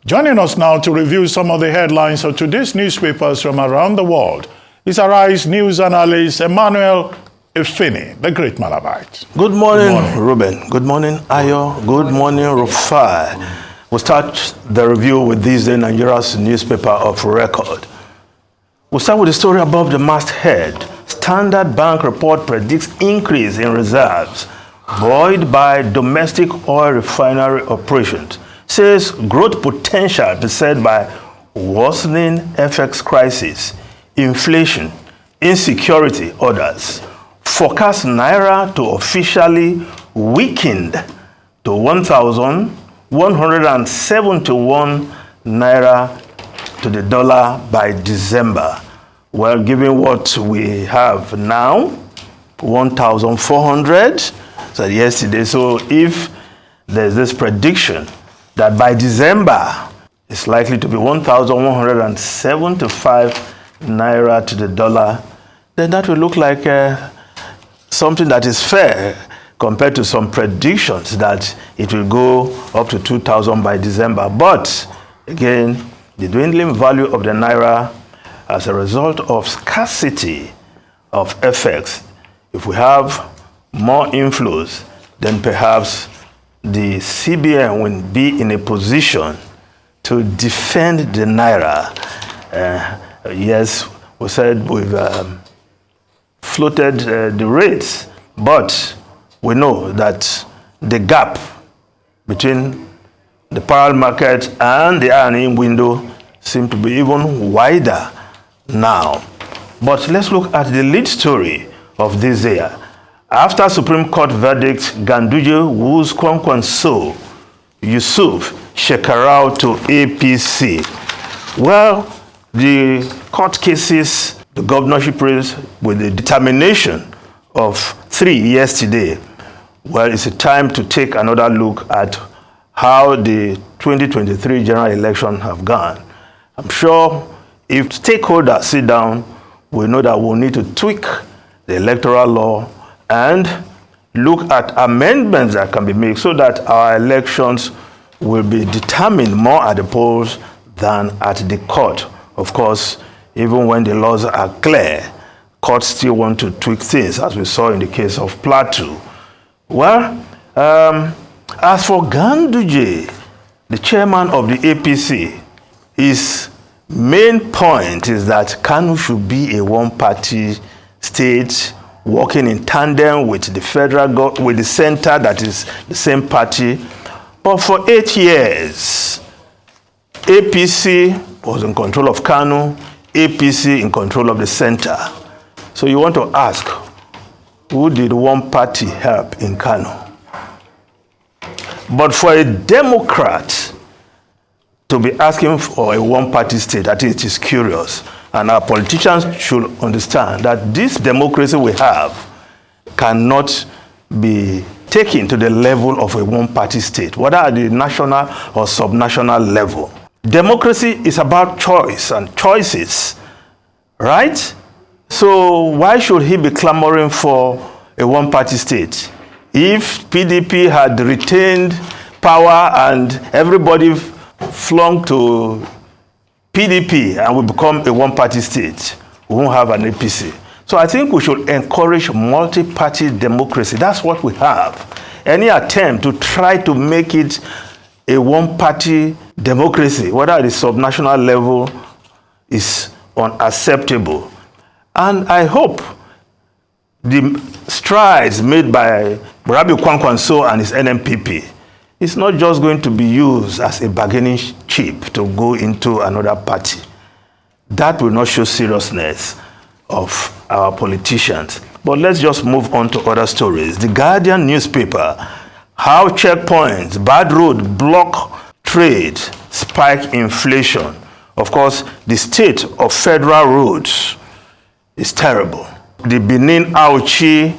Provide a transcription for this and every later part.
Joining us now to review some of the headlines of today's newspapers from around the world is Arise news analyst Emmanuel Ifini, the great Malabite. Good morning, Ruben. Good morning, Ayo. Good morning, Rufai. We'll start the review with this day Nigeria's newspaper of record. We'll start with the story above the masthead. Standard Bank report predicts increase in reserves buoyed by domestic oil refinery operations. Says growth potential beset by worsening FX crisis, inflation, insecurity orders. Forecast Naira to officially weakened to 1,171 Naira to the dollar by December. Well, given what we have now, 1,400, so yesterday. So if there's this prediction that by December, it's likely to be 1,175 Naira to the dollar, then that will look like something that is fair compared to some predictions that it will go up to 2,000 by December. But again, the dwindling value of the Naira as a result of scarcity of FX. If we have more inflows, then perhaps the CBN will be in a position to defend the Naira. Yes, we said we've floated the rates, but we know that the gap between the parallel market and the earning window seems to be even wider now. But let's look at the lead story of this year. After Supreme Court verdict, Ganduje woos Kwankwaso, Yusuf, Shekarau to APC. Well, the court cases, the governorship race with the determination of 3 yesterday. Well, it's a time to take another look at how the 2023 general election have gone. I'm sure if stakeholders sit down, we know that we'll need to tweak the electoral law and look at amendments that can be made so that our elections will be determined more at the polls than at the court. Of course, even when the laws are clear, courts still want to tweak things, as we saw in the case of Plateau. Well, as for Ganduje, the chairman of the APC, his main point is that Kanu should be a one-party state working in tandem with the federal with the center, that is the same party. But for 8 years, APC was in control of Kanu, APC in control of the center. So you want to ask, who did one party help in Kanu? But for a Democrat to be asking for a one-party state, I think it is curious. And our politicians should understand that this democracy we have cannot be taken to the level of a one-party state, whether at the national or subnational level. Democracy is about choice and choices, right? So why should he be clamoring for a one-party state? If PDP had retained power and everybody flung to PDP and we become a one-party state, we won't have an APC. So I think we should encourage multi-party democracy. That's what we have. Any attempt to try to make it a one-party democracy, whether at the subnational level, is unacceptable. And I hope the strides made by Kwankwaso and his NMPP is not just going to be used as a bargaining chip to go into another party. That will not show seriousness of our politicians. But let's just move on to other stories. The Guardian newspaper, how checkpoints, bad road, block trade, spike inflation. Of course, the state of federal roads is terrible. The Benin-Auchi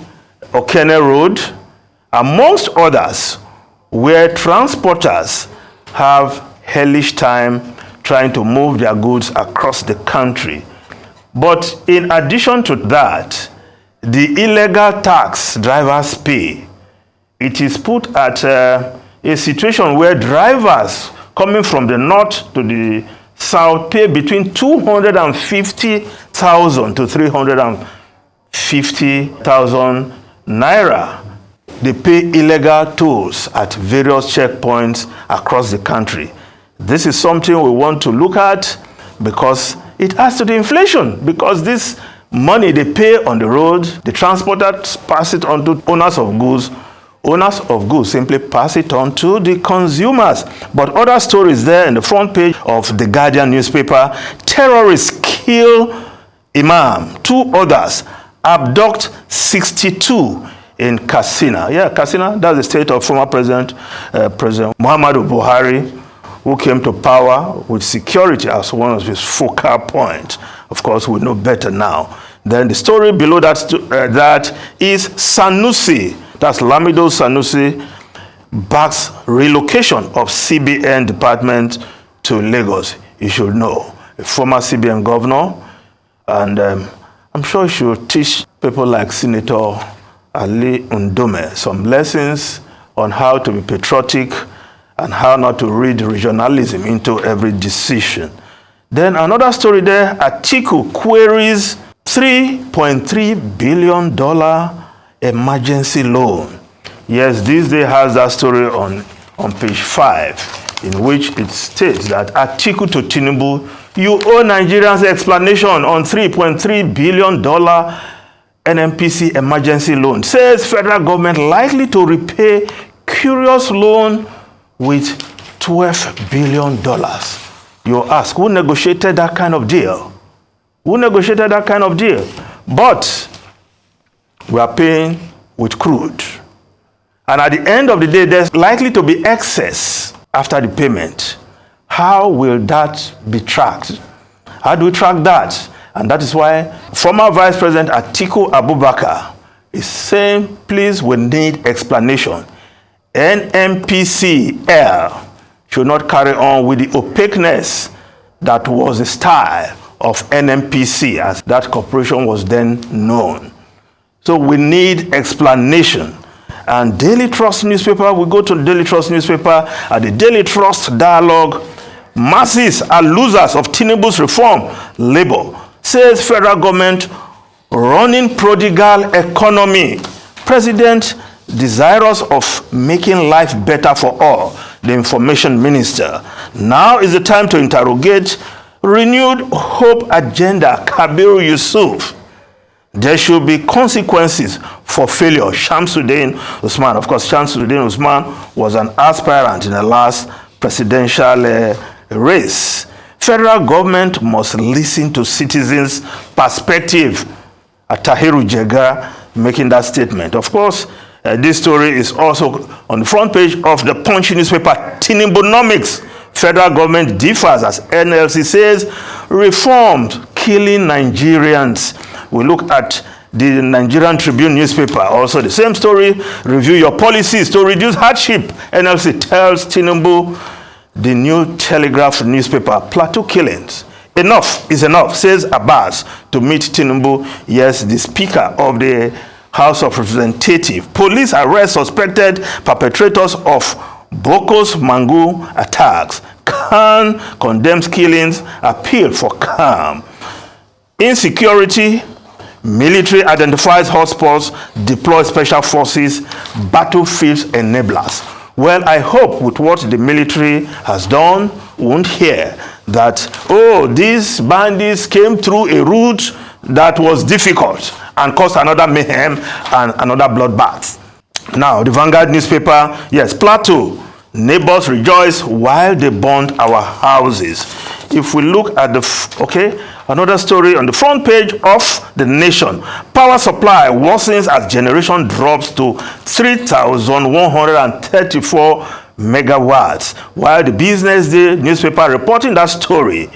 Okene Road, amongst others, where transporters have hellish time trying to move their goods across the country. But in addition to that, the illegal tax drivers pay, it is put at a situation where drivers coming from the north to the south pay between 250,000 to 350,000 naira. They pay illegal tolls at various checkpoints across the country. This is something we want to look at because it adds to the inflation, because this money they pay on the road, the transporters pass it on to owners of goods. Owners of goods simply pass it on to the consumers. But other stories there in the front page of the Guardian newspaper: terrorists kill Imam, 2 others abduct 62 in Katsina. Yeah, Katsina, that's the state of former President Muhammadu Buhari, who came to power with security as one of his focal points. Of course, we know better now. Then the story below that, that is Sanusi, that's Lamido Sanusi, backs relocation of CBN department to Lagos. You should know, a former CBN governor, and I'm sure he should teach people like Senator Ali Undome some lessons on how to be patriotic and how not to read regionalism into every decision. Then another story there, Atiku queries $3.3 billion emergency loan. Yes, this day has that story on page 5, in which it states that Atiku to Tinubu, you owe Nigerians explanation on $3.3 billion NNPC emergency loan. Says federal government likely to repay curious loan with $12 billion. You ask, who negotiated that kind of deal? Who negotiated that kind of deal? But we are paying with crude. And at the end of the day, there's likely to be excess after the payment. How will that be tracked? How do we track that? And that is why former Vice President Atiku Abubakar is saying, please, we need explanation. NNPCL should not carry on with the opaqueness that was the style of NNPC, as that corporation was then known. So we need explanation. And Daily Trust newspaper, we go to the Daily Trust newspaper, at the Daily Trust dialogue, masses are losers of Tinubu's reform. Labour says federal government running prodigal economy. President desirous of making life better for all. The information minister. Now is the time to interrogate renewed hope agenda. Kabiru Yusuf. There should be consequences for failure. Shamsuddin Usman. Of course, Shamsuddin Usman was an aspirant in the last presidential race. Federal government must listen to citizens' perspective. Tahiru Jega making that statement. Of course, this story is also on the front page of the Punch newspaper. Tinubunomics. Federal government differs as NLC says reformed killing Nigerians. We look at the Nigerian Tribune newspaper. Also the same story. Review your policies to reduce hardship. NLC tells Tinubu. The New Telegraph newspaper. Plateau killings. Enough is enough, says Abbas to meet Tinubu. Yes, the Speaker of the House of Representatives. Police arrest suspected perpetrators of Boko's Mangu attacks. Khan condemns killings, appeal for calm. Insecurity, military identifies hotspots, deploy special forces, battlefields enablers. Well, I hope with what the military has done, we won't hear that, oh, these bandits came through a route that was difficult and caused another mayhem and another bloodbath. Now, the Vanguard newspaper, yes, Plateau, neighbors rejoice while they burned our houses. If we look at the, another story on the front page of The Nation. Power supply worsens as generation drops to 3,134 megawatts. While the Business Day newspaper reporting that story,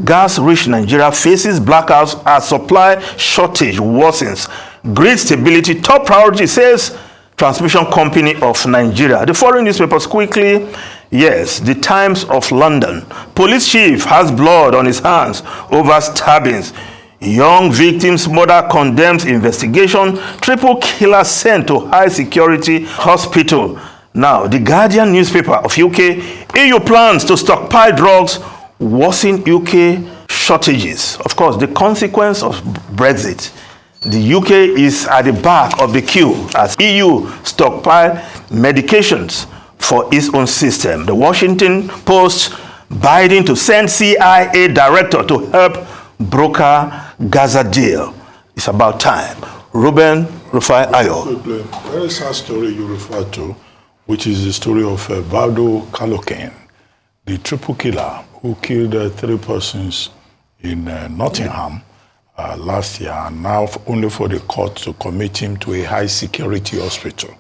gas-rich Nigeria faces blackouts as supply shortage worsens. Grid stability, top priority, says Transmission Company of Nigeria. The foreign newspapers quickly. Yes, the Times of London. Police chief has blood on his hands over stabbings. Young victim's mother condemns investigation. Triple killer sent to high security hospital. Now, the Guardian newspaper of UK, EU plans to stockpile drugs worsen UK shortages. Of course, the consequence of Brexit. The UK is at the back of the queue as EU stockpile medications for its own system. The Washington Post, Biden to send CIA director to help broker Gaza deal. It's about time. Ruben Rufai Ayo. Very sad story you refer to, which is the story of Valdo Calocaine, the triple killer who killed 3 persons in Nottingham last year, and now only for the court to commit him to a high security hospital.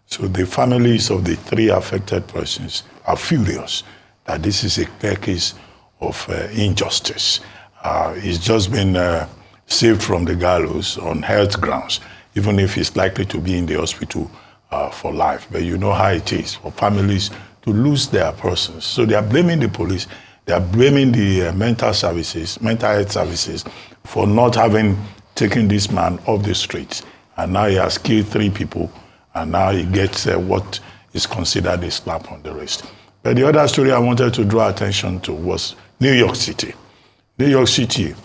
So the families of the 3 affected persons are furious that this is a clear case of injustice. He's just been saved from the gallows on health grounds, even if he's likely to be in the hospital for life. But you know how it is for families to lose their persons. So they are blaming the police, they are blaming the mental health services for not having taken this man off the streets. And now he has killed 3 people, and now he gets what is considered a slap on the wrist. But the other story I wanted to draw attention to was New York City. New York City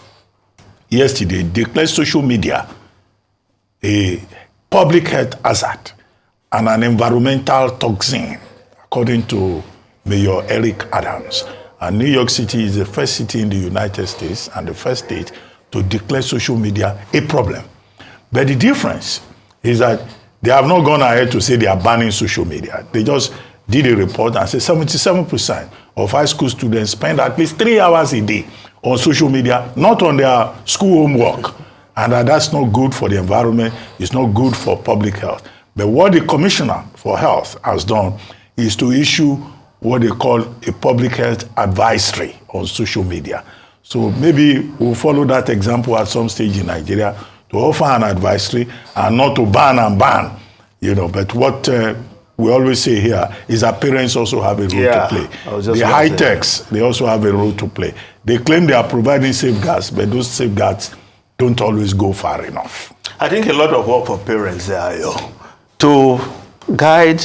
yesterday declared social media a public health hazard and an environmental toxin, according to Mayor Eric Adams. And New York City is the first city in the United States and the first state to declare social media a problem. But the difference is that they have not gone ahead to say they are banning social media. They just did a report and said 77% of high school students spend at least 3 hours a day on social media, not on their school homework. And that's not good for the environment, it's not good for public health. But what the Commissioner for Health has done is to issue what they call a public health advisory on social media. So maybe we'll follow that example at some stage in Nigeria to offer an advisory and not to ban and ban, you know. But what we always say here is that parents also have a role to play. The high techs, they also have a role to play. They claim they are providing safeguards, but those safeguards don't always go far enough. I think a lot of work for parents there, to guide,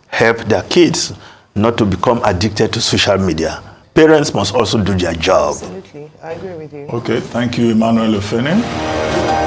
help their kids not to become addicted to social media. Parents must also do their job. Absolutely, I agree with you. Okay, thank you, Emmanuel Efene.